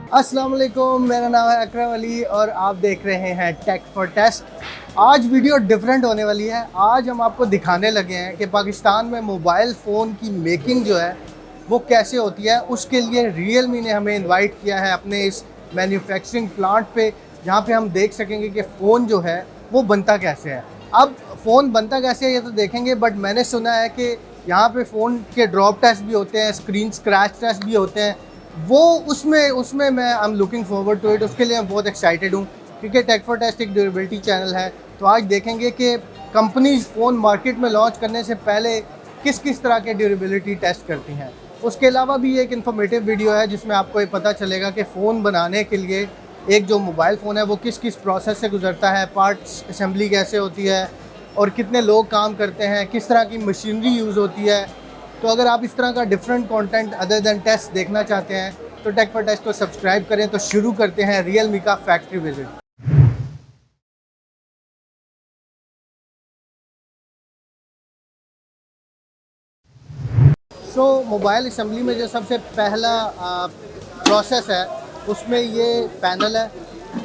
अस्सलाम वालेकुम, मेरा नाम है अकरम अली और आप देख रहे हैं टेक फॉर टेस्ट। आज वीडियो डिफरेंट होने वाली है। आज हम आपको दिखाने लगे हैं कि पाकिस्तान में मोबाइल फ़ोन की मेकिंग जो है वो कैसे होती है। उसके लिए रियलमी ने हमें इनवाइट किया है अपने इस मैन्युफैक्चरिंग प्लांट पे, जहाँ पे हम देख सकेंगे कि फ़ोन जो है वो बनता कैसे है। अब फ़ोन बनता कैसे है ये तो देखेंगे, बट मैंने सुना है कि यहाँ पे फ़ोन के ड्रॉप टेस्ट भी होते हैं, स्क्रीन स्क्रैच टेस्ट भी होते हैं। वो उसमें उसमें मैं I am looking forward to it. उसके लिए मैं बहुत एक्साइटेड हूँ क्योंकि टेक फॉर टेस्ट एक ड्यूरेबिलिटी चैनल है। तो आज देखेंगे कि कंपनीज फ़ोन मार्केट में लॉन्च करने से पहले किस किस तरह के ड्यूरेबिलिटी टेस्ट करती हैं। उसके अलावा भी एक इन्फॉर्मेटिव वीडियो है जिसमें आपको ये पता चलेगा कि फ़ोन बनाने के लिए एक जो मोबाइल फ़ोन है वो किस किस प्रोसेस से गुजरता है, पार्ट्स असेंबली कैसे होती है और कितने लोग काम करते हैं, किस तरह की मशीनरी यूज़ होती है। तो अगर आप इस तरह का different content other than test देखना चाहते हैं तो टेक फॉर टेस्ट को सब्सक्राइब करें। तो शुरू करते हैं रियलमी का फैक्ट्री विजिट। मोबाइल असेंबली में जो सबसे पहला प्रोसेस है उसमें ये पैनल है।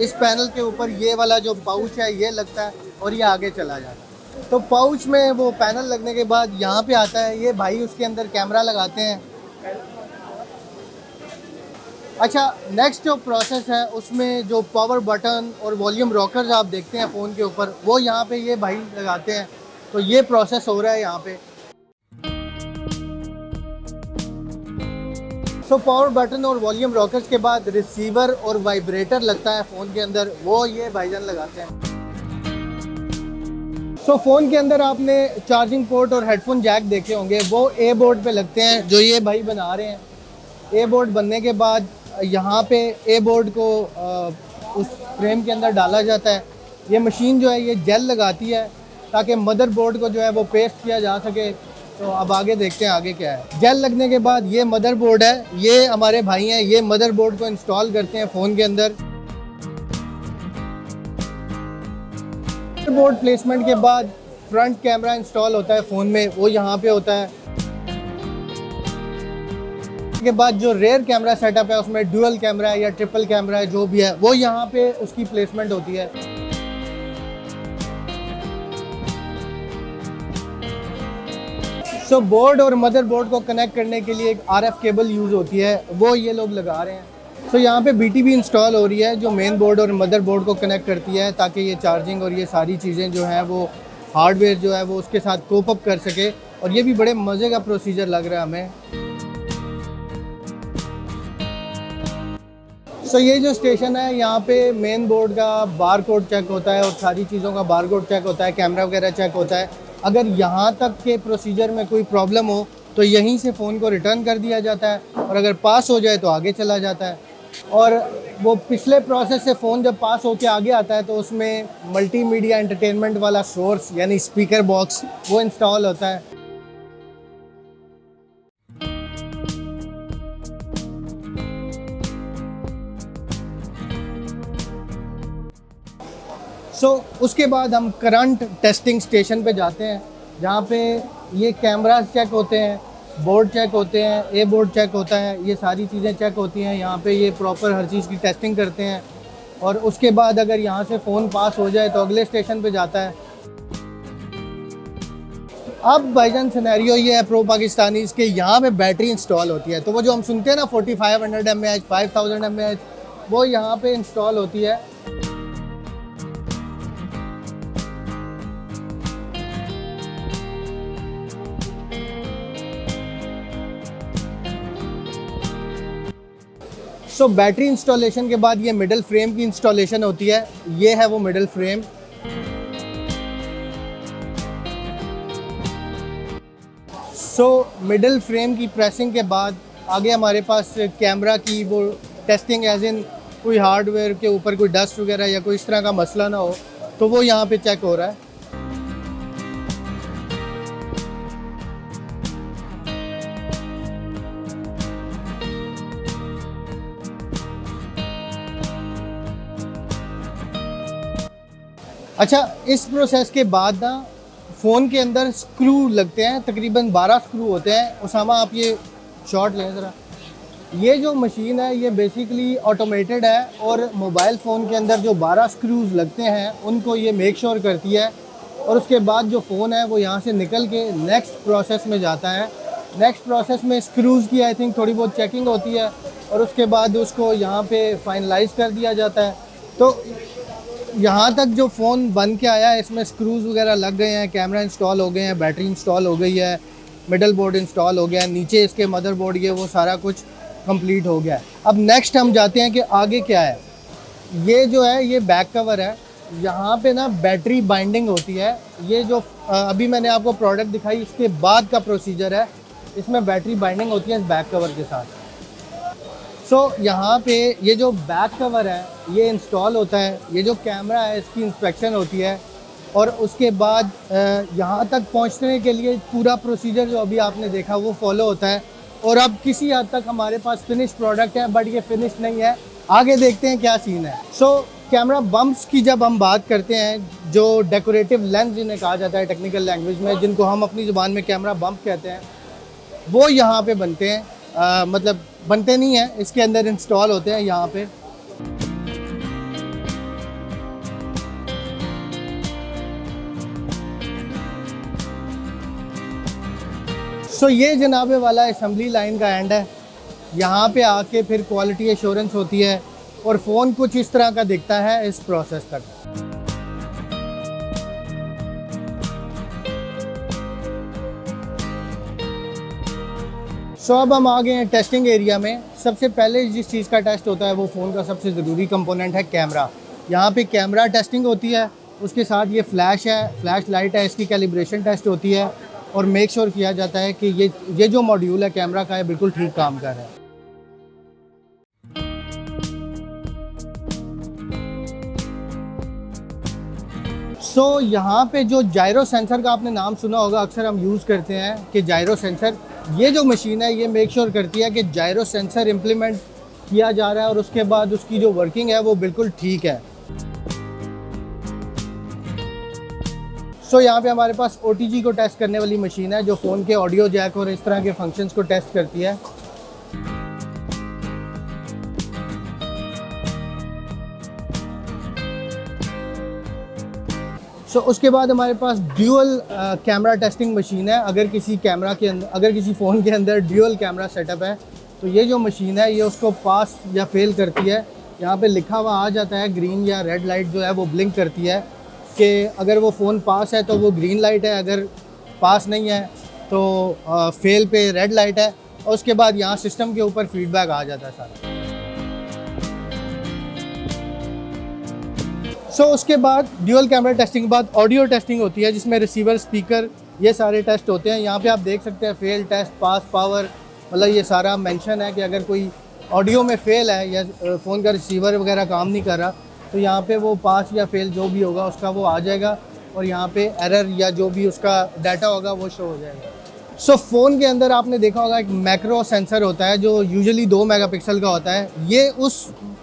इस पैनल के ऊपर ये वाला जो पाउच है ये लगता है और ये आगे चला जाता है। तो पाउच में वो पैनल लगने के बाद यहाँ पे आता है ये भाई, उसके अंदर कैमरा लगाते हैं। अच्छा, नेक्स्ट जो प्रोसेस है उसमें जो पावर बटन और वॉल्यूम रॉकर्स आप देखते हैं फ़ोन के ऊपर, वो यहाँ पे ये भाई लगाते हैं। तो ये प्रोसेस हो रहा है यहाँ पे। पावर बटन और वॉल्यूम रॉकर्स के बाद रिसीवर और वाइब्रेटर लगता है फ़ोन के अंदर, वो ये भाईजान लगाते हैं। फ़ोन के अंदर आपने चार्जिंग पोर्ट और हेडफोन जैक देखे होंगे, वो ए बोर्ड पे लगते हैं जो ये भाई बना रहे हैं। ए बोर्ड बनने के बाद यहाँ पे ए बोर्ड को उस फ्रेम के अंदर डाला जाता है। ये मशीन जो है ये जेल लगाती है ताकि मदरबोर्ड को जो है वो पेस्ट किया जा सके। तो अब आगे देखते हैं आगे क्या है। जेल लगने के बाद ये मदरबोर्ड है, ये हमारे भाई हैं, ये मदरबोर्ड को इंस्टॉल करते हैं फ़ोन के अंदर। मदरबोर्ड प्लेसमेंट के बाद फ्रंट कैमरा इंस्टॉल होता है फ़ोन में, वो यहाँ पे होता है। के बाद जो रेयर कैमरा सेटअप है उसमें ड्यूअल कैमरा है या ट्रिपल कैमरा है, जो भी है वो यहाँ पे उसकी प्लेसमेंट होती है। बोर्ड और मदरबोर्ड को कनेक्ट करने के लिए एक आरएफ केबल यूज़ होती है, वो ये लोग लगा रहे हैं। यहाँ पे बीटीबी इंस्टॉल हो रही है जो मेन बोर्ड और मदरबोर्ड को कनेक्ट करती है ताकि ये चार्जिंग और ये सारी चीज़ें जो हैं वो हार्डवेयर जो है वो उसके साथ कोप अप कर सके। और ये भी बड़े मज़े का प्रोसीजर लग रहा है हमें। ये जो स्टेशन है यहाँ पे मेन बोर्ड का बार कोड चेक होता है और सारी चीज़ों का बार कोड चेक होता है, कैमरा वगैरह चेक होता है। अगर यहाँ तक के प्रोसीजर में कोई प्रॉब्लम हो तो यहीं से फ़ोन को रिटर्न कर दिया जाता है और अगर पास हो जाए तो आगे चला जाता है। और वो पिछले प्रोसेस से फ़ोन जब पास होके आगे आता है तो उसमें मल्टीमीडिया एंटरटेनमेंट वाला सोर्स यानी स्पीकर बॉक्स वो इंस्टॉल होता है। उसके बाद हम करंट टेस्टिंग स्टेशन पे जाते हैं जहाँ पे ये कैमरास चेक होते हैं, बोर्ड चेक होते हैं, ए बोर्ड चेक होता है, ये सारी चीज़ें चेक होती हैं। यहाँ पे ये प्रॉपर हर चीज़ की टेस्टिंग करते हैं और उसके बाद अगर यहाँ से फ़ोन पास हो जाए तो अगले स्टेशन पे जाता है। अब भाईजान सिनेरियो ये है प्रो पाकिस्तानीज़ के, यहाँ पे बैटरी इंस्टॉल होती है। तो वो जो हम सुनते हैं ना 4500 mAh 5000 mAh, वो यहाँ पे इंस्टॉल होती है। बैटरी इंस्टॉलेशन के बाद ये मिडल फ्रेम की इंस्टॉलेशन होती है। ये है वो मिडल फ्रेम। मिडल फ्रेम की प्रेसिंग के बाद आगे हमारे पास कैमरा की वो टेस्टिंग, एज इन कोई हार्डवेयर के ऊपर कोई डस्ट वगैरह या कोई इस तरह का मसला ना हो, तो वो यहाँ पे चेक हो रहा है। अच्छा, इस प्रोसेस के बाद ना फ़ोन के अंदर स्क्रू लगते हैं, तकरीबन 12 स्क्रू होते हैं। उसामा आप ये शॉट लें ज़रा। ये जो मशीन है ये बेसिकली ऑटोमेटेड है और मोबाइल फ़ोन के अंदर जो 12 स्क्रूज़ लगते हैं उनको ये मेक श्योर करती है, और उसके बाद जो फ़ोन है वो यहाँ से निकल के नेक्स्ट प्रोसेस में जाता है। नेक्स्ट प्रोसेस में स्क्रूज़ की आई थिंक थोड़ी बहुत चेकिंग होती है और उसके बाद उसको यहाँ पे फाइनलाइज़ कर दिया जाता है। तो यहाँ तक जो फ़ोन बन के आया है इसमें स्क्रूज़ वगैरह लग गए हैं, कैमरा इंस्टॉल हो गए हैं, बैटरी इंस्टॉल हो गई है, मिडल बोर्ड इंस्टॉल हो गया है, नीचे इसके मदरबोर्ड ये वो सारा कुछ कंप्लीट हो गया है। अब नेक्स्ट हम जाते हैं कि आगे क्या है। ये जो है ये बैक कवर है, यहाँ पे ना बैटरी बाइंडिंग होती है। ये जो अभी मैंने आपको प्रोडक्ट दिखाई इसके बाद का प्रोसीजर है, इसमें बैटरी बाइंडिंग होती है इस बैक कवर के साथ। यहाँ पे ये जो बैक कवर है ये इंस्टॉल होता है, ये जो कैमरा है इसकी इंस्पेक्शन होती है, और उसके बाद यहाँ तक पहुँचने के लिए पूरा प्रोसीजर जो अभी आपने देखा वो फॉलो होता है। और अब किसी हद तक हमारे पास फिनिश प्रोडक्ट है, बट ये फिनिश नहीं है। आगे देखते हैं क्या सीन है। कैमरा बम्प्स की जब हम बात करते हैं, जो डेकोरेटिव लेंस जिन्हें कहा जाता है टेक्निकल लैंग्वेज में, जिनको हम अपनी ज़ुबान में कैमरा बम्प कहते हैं, वो यहाँ पे बनते हैं। मतलब बनते नहीं हैं, इसके अंदर इंस्टॉल होते हैं यहाँ पे। ये जनाबे वाला असेंबली लाइन का एंड है। यहाँ पे आके फिर क्वालिटी एश्योरेंस होती है और फ़ोन कुछ इस तरह का दिखता है इस प्रोसेस तक। अब हम आ गए हैं टेस्टिंग एरिया में। सबसे पहले जिस चीज़ का टेस्ट होता है वो फ़ोन का सबसे ज़रूरी कंपोनेंट है कैमरा। यहाँ पे कैमरा टेस्टिंग होती है, उसके साथ ये फ्लैश है, फ्लैश लाइट है, इसकी कैलिब्रेशन टेस्ट होती है और मेक श्योर किया जाता है कि ये जो मॉड्यूल है कैमरा का है बिल्कुल ठीक काम कर रहा है। यहाँ पे जो जायरो सेंसर का आपने नाम सुना होगा, अक्सर हम यूज़ करते हैं कि जायरो सेंसर, ये जो मशीन है ये मेक श्योर करती है कि जायरो सेंसर इम्प्लीमेंट किया जा रहा है और उसके बाद उसकी जो वर्किंग है वो बिल्कुल ठीक है। यहाँ पे हमारे पास OTG को टेस्ट करने वाली मशीन है जो फ़ोन के ऑडियो जैक और इस तरह के फंक्शंस को टेस्ट करती है। उसके बाद हमारे पास ड्यूअल कैमरा टेस्टिंग मशीन है। अगर किसी फ़ोन के अंदर ड्यूअल कैमरा सेटअप है तो ये जो मशीन है ये उसको पास या फेल करती है। यहाँ पे लिखा हुआ आ जाता है, ग्रीन या रेड लाइट जो है वो ब्लिंक करती है कि अगर वो फ़ोन पास है तो वो ग्रीन लाइट है, अगर पास नहीं है तो फेल पे रेड लाइट है। और उसके बाद यहाँ सिस्टम के ऊपर फीडबैक आ जाता है सारा। उसके बाद ड्यूअल कैमरा टेस्टिंग के बाद ऑडियो टेस्टिंग होती है जिसमें रिसीवर, स्पीकर, ये सारे टेस्ट होते हैं। यहाँ पे आप देख सकते हैं फेल, टेस्ट, पास, पावर, मतलब ये सारा मेंशन है कि अगर कोई ऑडियो में फेल है या फ़ोन का रिसीवर वगैरह काम नहीं कर रहा तो यहाँ पे वो पास या फेल जो भी होगा उसका वो आ जाएगा और यहाँ पे एरर या जो भी उसका डाटा होगा वो शो हो जाएगा। फ़ोन के अंदर आपने देखा होगा एक मैक्रो सेंसर होता है जो यूजुअली 2 मेगापिक्सल का होता है। ये उस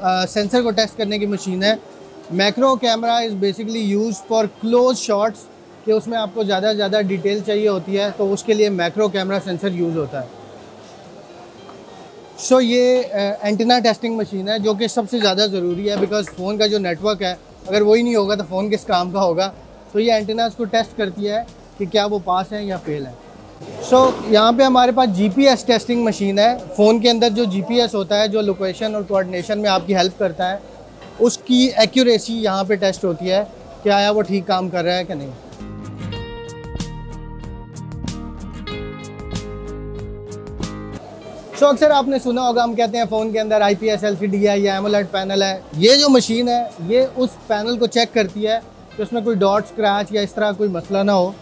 सेंसर को टेस्ट करने की मशीन है। Macro camera is basically use for close shots, कि उसमें आपको ज़्यादा से ज़्यादा डिटेल चाहिए होती है तो उसके लिए मैक्रो कैमरा सेंसर यूज़ होता है। ये एंटीना टेस्टिंग मशीन है जो कि सबसे ज़्यादा ज़रूरी है, बिकॉज़ फ़ोन का जो नेटवर्क है अगर वही नहीं होगा तो फ़ोन किस काम का होगा। तो ये एंटीनास को टेस्ट करती है कि क्या वो पास है या फेल है। यहाँ पे हमारे पास GPS टेस्टिंग मशीन है। फ़ोन के अंदर जो GPS होता है जो लोकेशन और कोऑर्डिनेशन में आपकी हेल्प करता है, उसकी एक्यूरेसी यहाँ पे टेस्ट होती है कि आया वो ठीक काम कर रहा है कि नहीं। अक्सर आपने सुना होगा, हम कहते हैं फ़ोन के अंदर IPS LCD है या एमोलेड पैनल है। ये जो मशीन है ये उस पैनल को चेक करती है कि उसमें कोई डॉट, स्क्रैच या इस तरह कोई मसला ना हो।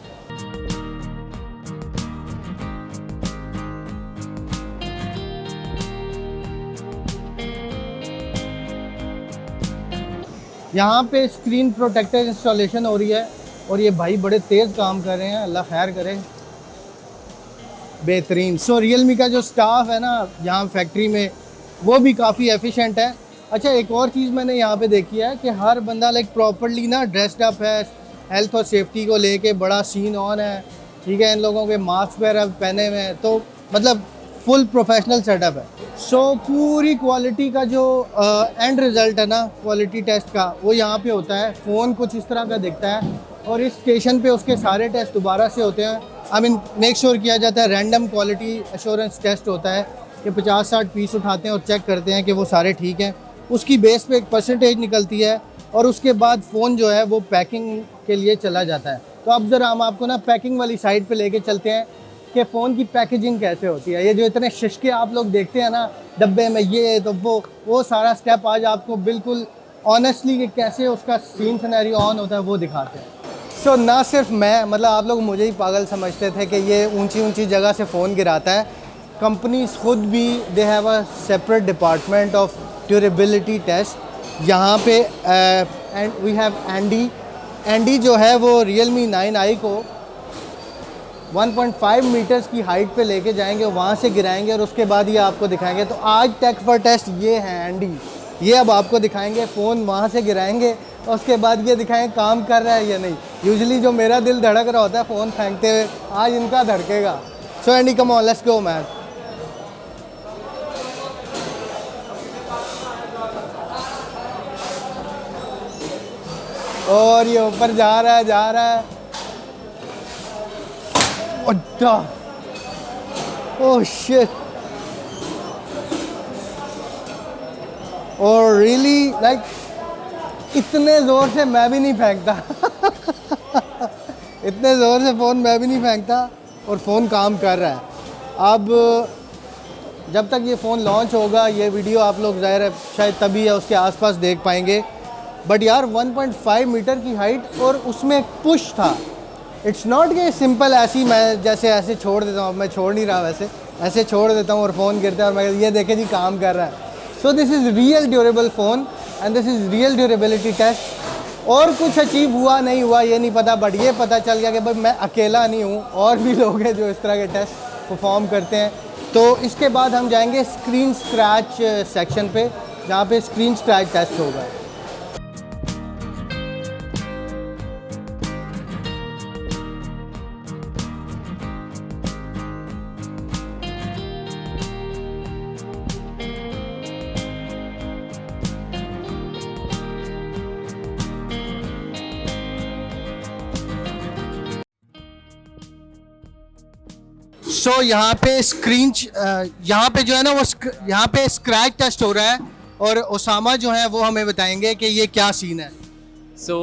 यहाँ पे स्क्रीन प्रोटेक्टर इंस्टॉलेशन हो रही है और ये भाई बड़े तेज़ काम कर रहे हैं, अल्लाह खैर करे, बेहतरीन। रियलमी का जो स्टाफ है ना यहाँ फैक्ट्री में वो भी काफ़ी एफिशिएंट है। अच्छा, एक और चीज़ मैंने यहाँ पे देखी है कि हर बंदा लाइक प्रॉपर्ली ना ड्रेस्ड अप है, हेल्थ और सेफ्टी को लेके बड़ा सीन ऑन है, ठीक है। इन लोगों के मास्क वगैरह पहने हुए हैं तो मतलब फुल प्रोफेशनल सेटअप है। सो पूरी क्वालिटी का जो एंड रिज़ल्ट है ना क्वालिटी टेस्ट का, वो यहाँ पे होता है। फ़ोन कुछ इस तरह का दिखता है और इस स्टेशन पे उसके सारे टेस्ट दोबारा से होते हैं। आई मीन मेक श्योर किया जाता है, रैंडम क्वालिटी एश्योरेंस टेस्ट होता है कि 50-60 पीस उठाते हैं और चेक करते हैं कि वो सारे ठीक हैं। उसकी बेस पे एक परसेंटेज निकलती है और उसके बाद फ़ोन जो है वो पैकिंग के लिए चला जाता है। तो अब ज़रा हम आपको ना पैकिंग वाली साइड पे लेके चलते हैं कि फ़ोन की पैकेजिंग कैसे होती है। ये जो इतने शिशके आप लोग देखते हैं ना डब्बे में, ये तो वो सारा स्टेप आज आपको बिल्कुल ऑनेस्टली कि कैसे उसका सीन सिनेरियो ऑन होता है वो दिखाते हैं। सो ना सिर्फ मैं, मतलब आप लोग मुझे ही पागल समझते थे कि ये ऊंची ऊंची जगह से फ़ोन गिराता है। कंपनीज खुद भी they have a separate department of durability test. यहाँ पे एंड वी हैव एंडी जो है वो Realme 9i को 1.5 मीटर्स की हाइट पे लेके जाएंगे, वहाँ से गिराएंगे और उसके बाद ये आपको दिखाएंगे। तो आज टेक फॉर टेस्ट ये है एंडी, ये अब आपको दिखाएंगे। फ़ोन वहाँ से गिराएंगे और उसके बाद ये दिखाएंगे काम कर रहा है या नहीं। यूजुअली जो मेरा दिल धड़क रहा होता है फ़ोन फेंकते हुए, आज इनका धड़केगा। So Andy come on, let's go man. और ये ऊपर जा रहा है ओह शिट। और रियली लाइक इतने ज़ोर से मैं भी नहीं फेंकता इतने ज़ोर से फ़ोन मैं भी नहीं फेंकता और फ़ोन काम कर रहा है। अब जब तक ये फ़ोन लॉन्च होगा, ये वीडियो आप लोग ज़ाहिर है शायद तभी या उसके आसपास देख पाएंगे। बट यार 1.5 मीटर की हाइट और उसमें एक पुश था। इट्स नॉट कि सिंपल ऐसी मैं जैसे ऐसे छोड़ देता हूँ, मैं छोड़ नहीं रहा वैसे, ऐसे छोड़ देता हूँ और फ़ोन गिरता है और मैं ये देखे जी काम कर रहा है। So this is real durable phone and this is real durability test. और कुछ अचीव हुआ नहीं हुआ ये नहीं पता, बट ये पता चल गया कि भाई मैं अकेला नहीं हूँ, और भी लोग हैं जो इस तरह के टेस्ट परफॉर्म करते हैं। तो इसके बाद हम जाएंगे स्क्रीन स्क्रैच सेक्शन पे, जहाँ पे स्क्रीन स्क्रैच टेस्ट होगा। सो यहाँ पे जो है ना वो यहाँ पे स्क्रैच टेस्ट हो रहा है और ओसामा जो है वो हमें बताएंगे कि ये क्या सीन है। सो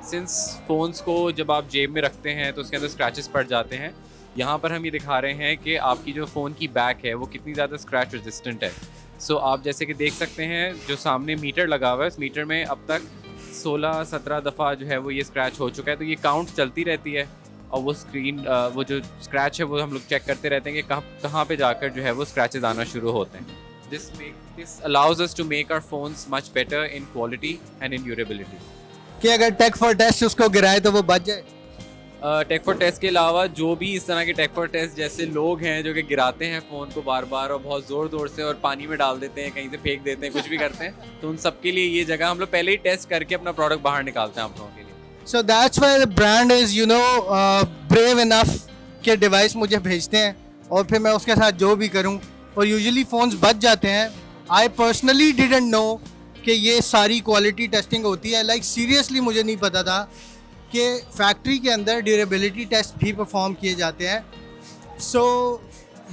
सिंस फ़ोन्स को जब आप जेब में रखते हैं तो उसके अंदर स्क्रैचेस पड़ जाते हैं। यहाँ पर हम ये दिखा रहे हैं कि आपकी जो फ़ोन की बैक है वो कितनी ज़्यादा स्क्रैच रेजिस्टेंट है। सो आप जैसे कि देख सकते हैं जो सामने मीटर लगा हुआ है, इस मीटर में अब तक 16-17 दफ़ा जो है वो ये स्क्रैच हो चुका है। तो ये काउंट चलती रहती है और वो वो जो स्क्रैच है वो हम लोग चेक करते रहते हैं कि कहाँ पे जाकर जो है वो स्क्रैचेस आना शुरू होते हैं। This allows us to make our phones much better in quality and in durability. कि अगर टेक फॉर टेस्ट उसको गिराए तो वो बच जाए। टेक फॉर टेस्ट के अलावा जो भी इस तरह के टेक फॉर टेस्ट जैसे लोग हैं जो कि गिराते हैं फ़ोन को बार बार और बहुत ज़ोर से और पानी में डाल देते हैं, कहीं से फेंक देते हैं, कुछ भी करते हैं, तो उन सब के लिए ये जगह हम लोग पहले ही टेस्ट करके अपना प्रोडक्ट बाहर निकालते हैं आप लोगों के लिए। So that's why the brand is brave enough के डिवाइस मुझे भेजते हैं और फिर मैं उसके साथ जो भी करूं, और यूजुअली फ़ोन्स बच जाते हैं। आई पर्सनली डिडंट नो कि ये सारी क्वालिटी टेस्टिंग होती है। लाइक सीरियसली मुझे नहीं पता था कि फैक्ट्री के अंदर ड्यूरेबिलिटी टेस्ट भी परफॉर्म किए जाते हैं। So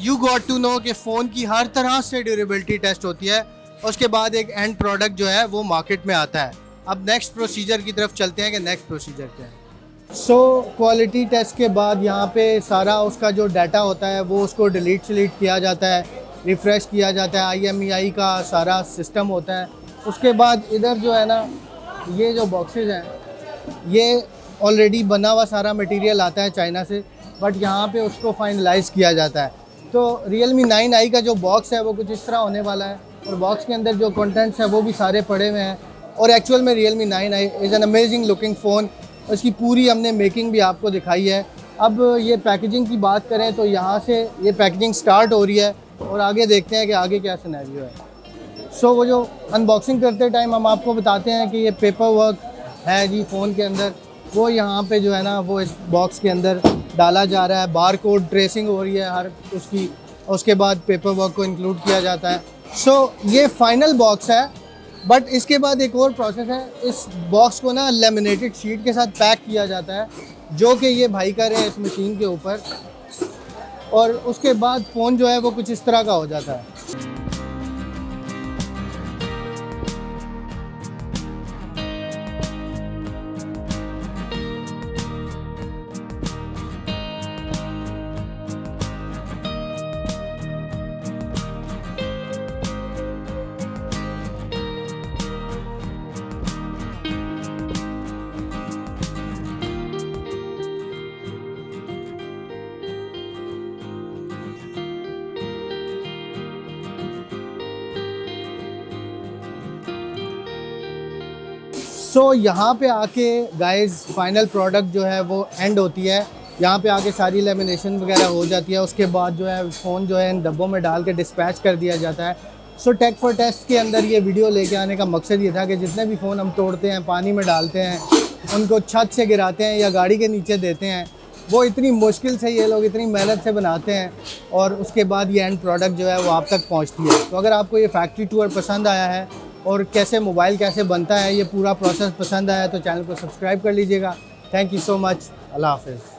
you got to know कि फ़ोन की हर तरह से ड्यूरेबिलिटी टेस्ट होती है और उसके बाद एक एंड प्रोडक्ट जो है वो मार्केट में आता है। अब नेक्स्ट प्रोसीजर की तरफ चलते हैं कि नेक्स्ट प्रोसीजर क्या है। सो क्वालिटी टेस्ट के बाद यहाँ पे सारा उसका जो डाटा होता है वो उसको डिलीट किया जाता है, रिफ़्रेश किया जाता है, IMEI का सारा सिस्टम होता है। उसके बाद इधर जो है ना ये जो बॉक्सेस हैं ये ऑलरेडी बना हुआ सारा मटेरियल आता है चाइना से, बट यहाँ पे उसको फाइनलाइज किया जाता है। तो Realme 9i का जो बॉक्स है वो कुछ इस तरह होने वाला है और बॉक्स के अंदर जो कंटेंट्स हैं वो भी सारे पड़े हुए हैं। और एक्चुअल में Realme 9i is an amazing looking phone. उसकी पूरी हमने मेकिंग भी आपको दिखाई है। अब ये पैकेजिंग की बात करें तो यहाँ से ये पैकेजिंग स्टार्ट हो रही है और आगे देखते हैं कि आगे क्या सिनेरियो है। सो वो जो अनबॉक्सिंग करते टाइम हम आपको बताते हैं कि ये पेपर वर्क है जी फ़ोन के अंदर, वो यहाँ पे जो है ना वो इस बॉक्स के अंदर डाला जा रहा है। बार कोड ट्रेसिंग हो रही है हर उसकी, उसके बाद पेपर वर्क को इंक्लूड किया जाता है। सो ये फाइनल बॉक्स है, बट इसके बाद एक और प्रोसेस है। इस बॉक्स को ना लेमिनेटेड शीट के साथ पैक किया जाता है, जो कि ये भाई कर रहे हैं इस मशीन के ऊपर, और उसके बाद फ़ोन जो है वो कुछ इस तरह का हो जाता है। सो यहाँ पे आके गाइस फाइनल प्रोडक्ट जो है वो एंड होती है। यहाँ पे आके सारी लेमिनेशन वगैरह हो जाती है। उसके बाद जो है फ़ोन जो है इन डब्बों में डाल के डिस्पैच कर दिया जाता है। सो टेक फॉर टेस्ट के अंदर ये वीडियो लेके आने का मकसद ये था कि जितने भी फ़ोन हम तोड़ते हैं, पानी में डालते हैं, उनको छत से गिराते हैं या गाड़ी के नीचे देते हैं, वो इतनी मुश्किल से ये लोग इतनी मेहनत से बनाते हैं और उसके बाद ये एंड प्रोडक्ट जो है वो आप तक पहुँचती है। तो अगर आपको ये फैक्ट्री टूर पसंद आया है और कैसे मोबाइल कैसे बनता है, ये पूरा प्रोसेस पसंद आया तो चैनल को सब्सक्राइब कर लीजिएगा। Thank you so much. अल्लाह हाफ़िज़।